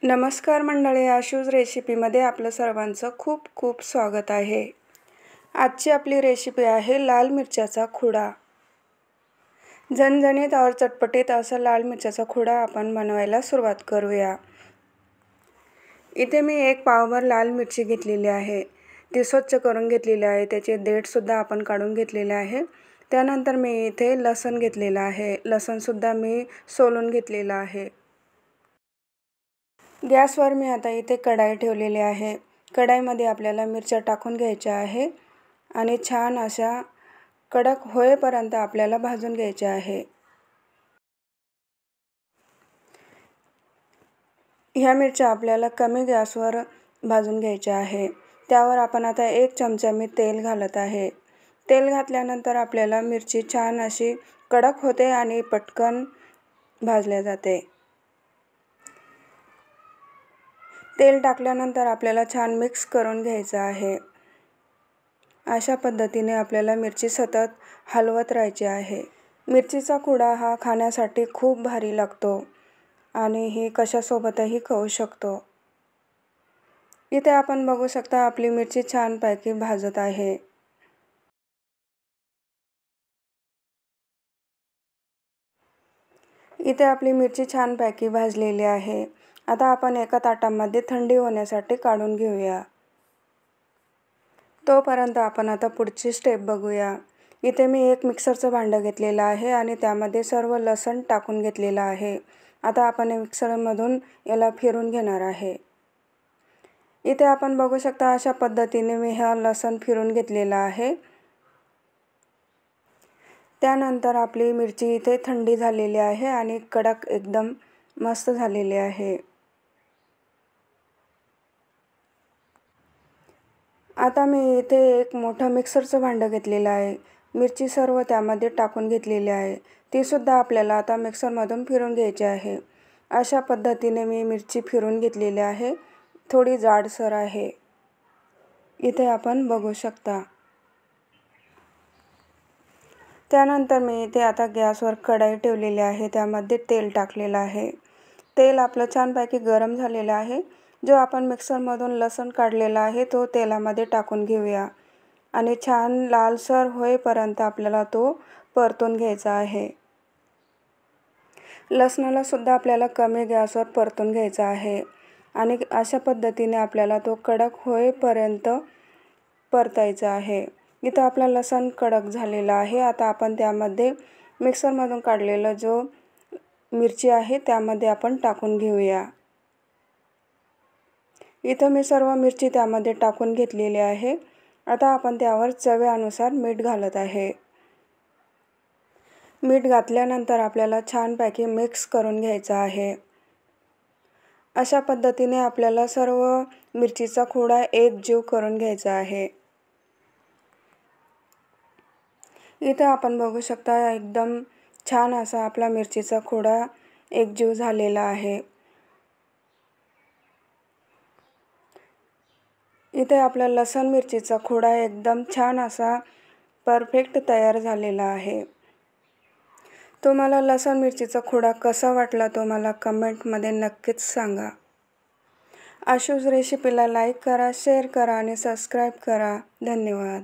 नमस्कार मंडळी, आशूज रेसिपीमध्ये आपलं सर्वांचं खूप खूप स्वागत आहे। आजची आपली रेसिपी आहे लाल मिरच्याचा खुडा। झणझणीत और चटपटीत असा लाल मिरच्याचा खुडा आपण बनवायला सुरुवात करूया। इथे मी एक पावभर लाल मिरची घेतलेली आहे। ती स्वच्छ करून घेतलेली आहे। त्याचे देठ सुद्धा आपण काढून घेतलेले आहे। त्यानंतर मी इथे लसूण घेतलेला आहे। लसूण सुद्धा मी सोलून घेतलेला आहे। गॅसवर मी आता इथे कढाई ठेवलेली आहे। कढाईमध्ये आपल्याला मिरच्या टाकून घ्यायच्या आहे आणि छान अशा कडक होईपर्यंत आपल्याला भाजून घ्यायचे आहे। ह्या मिरच्या आपल्याला कमी गॅसवर भाजून घ्यायच्या आहे। त्यावर आपण आता 1 चमचा मी तेल घालत आहे। तेल घातल्यानंतर आपल्याला मिरची छान अशी कडक होते आणि पटकन भाजल्या जाते। तेल टाकल्यानंतर आपल्याला छान मिक्स करून घ्यायचं आहे। अशा पद्धतीने आपल्याला मिरची सतत हलवत राहायची आहे। मिरचीचा खुडा हा खाण्यासाठी खूप भारी लागतो आणि हे कशासोबतही खाऊ शकतो। इथे आपण बघू शकता आपली मिरची छानपैकी भाजत आहे। इथे आपली मिरची छानपैकी भाजलेली आहे। आता आपण एका ताटामध्ये थंडी होण्यासाठी काढून घेऊया। तोपर्यंत आपण आता पुढची स्टेप बघूया। इथे मी एक मिक्सरचं भांडं घेतलेलं आहे आणि त्यामध्ये सर्व लसूण टाकून घेतलेला आहे। आता आपण मिक्सरमधून याला फिरून घेणार आहे। इथे आपण बघू शकता अशा पद्धतीने मी हा लसूण फिरून घेतलेला आहे। त्यानंतर आपली मिरची इथे थंडी झालेली आहे आणि कडक एकदम मस्त झालेली आहे। आता मी इथे एक मोठं मिक्सरचं भांडं घेतलेलं आहे। मिरची सर्व त्यामध्ये टाकून घेतलेली आहे। ती सुद्धा आपल्याला आता मिक्सरमधून फिरून घ्यायची आहे। अशा पद्धतीने मी मिरची फिरून घेतलेली आहे। थोडी जाडसर आहे। इथे आपण बघू शकता। त्यानंतर मी इथे आता गॅसवर कढाई ठेवलेली आहे। त्यामध्ये तेल टाकलेलं आहे। तेल आपलं छानपैकी गरम झालेलं आहे। जो आपण मिक्सरमधून लसूण काढलेला आहे तो तेलामध्ये टाकून घेऊया आणि छान लालसर होईपर्यंत आपल्याला तो परतून घ्यायचा आहे। लसणाला सुद्धा आपल्याला कमी गॅसवर परतून घ्यायचा आहे आणि अशा पद्धतीने आपल्याला तो कडक होईपर्यंत परतायचा आहे। इथं आपला लसूण कडक झालेला आहे। आता आपण त्यामध्ये मिक्सरमधून काढलेला जो मिरची आहे त्यामध्ये आपण टाकून घेऊया। इथं मी सर्व मिरची त्यामध्ये टाकून घेतलेली आहे। आता आपण त्यावर चवीनुसार मीठ घालत आहे। मीठ घातल्यानंतर आपल्याला छानपैकी मिक्स करून घ्यायचं आहे। अशा पद्धतीने आपल्याला सर्व मिरचीचा खुडा एकजीव करून घ्यायचा आहे। इथे आपण बघू शकता एकदम छान असा आपला मिरचीचा खुडा एकजीव झालेला आहे। इथे आपला लसूण मिरचीचा खुडा एकदम छान असा परफेक्ट तयार झालेला आहे। तुम्हाला लसूण मिरचीचा खुडा कसा वाटला तो मला कमेंटमध्ये नक्कीच सांगा। आशूज रेसिपीला लाईक करा, शेअर करा आणि सबस्क्राईब करा। धन्यवाद।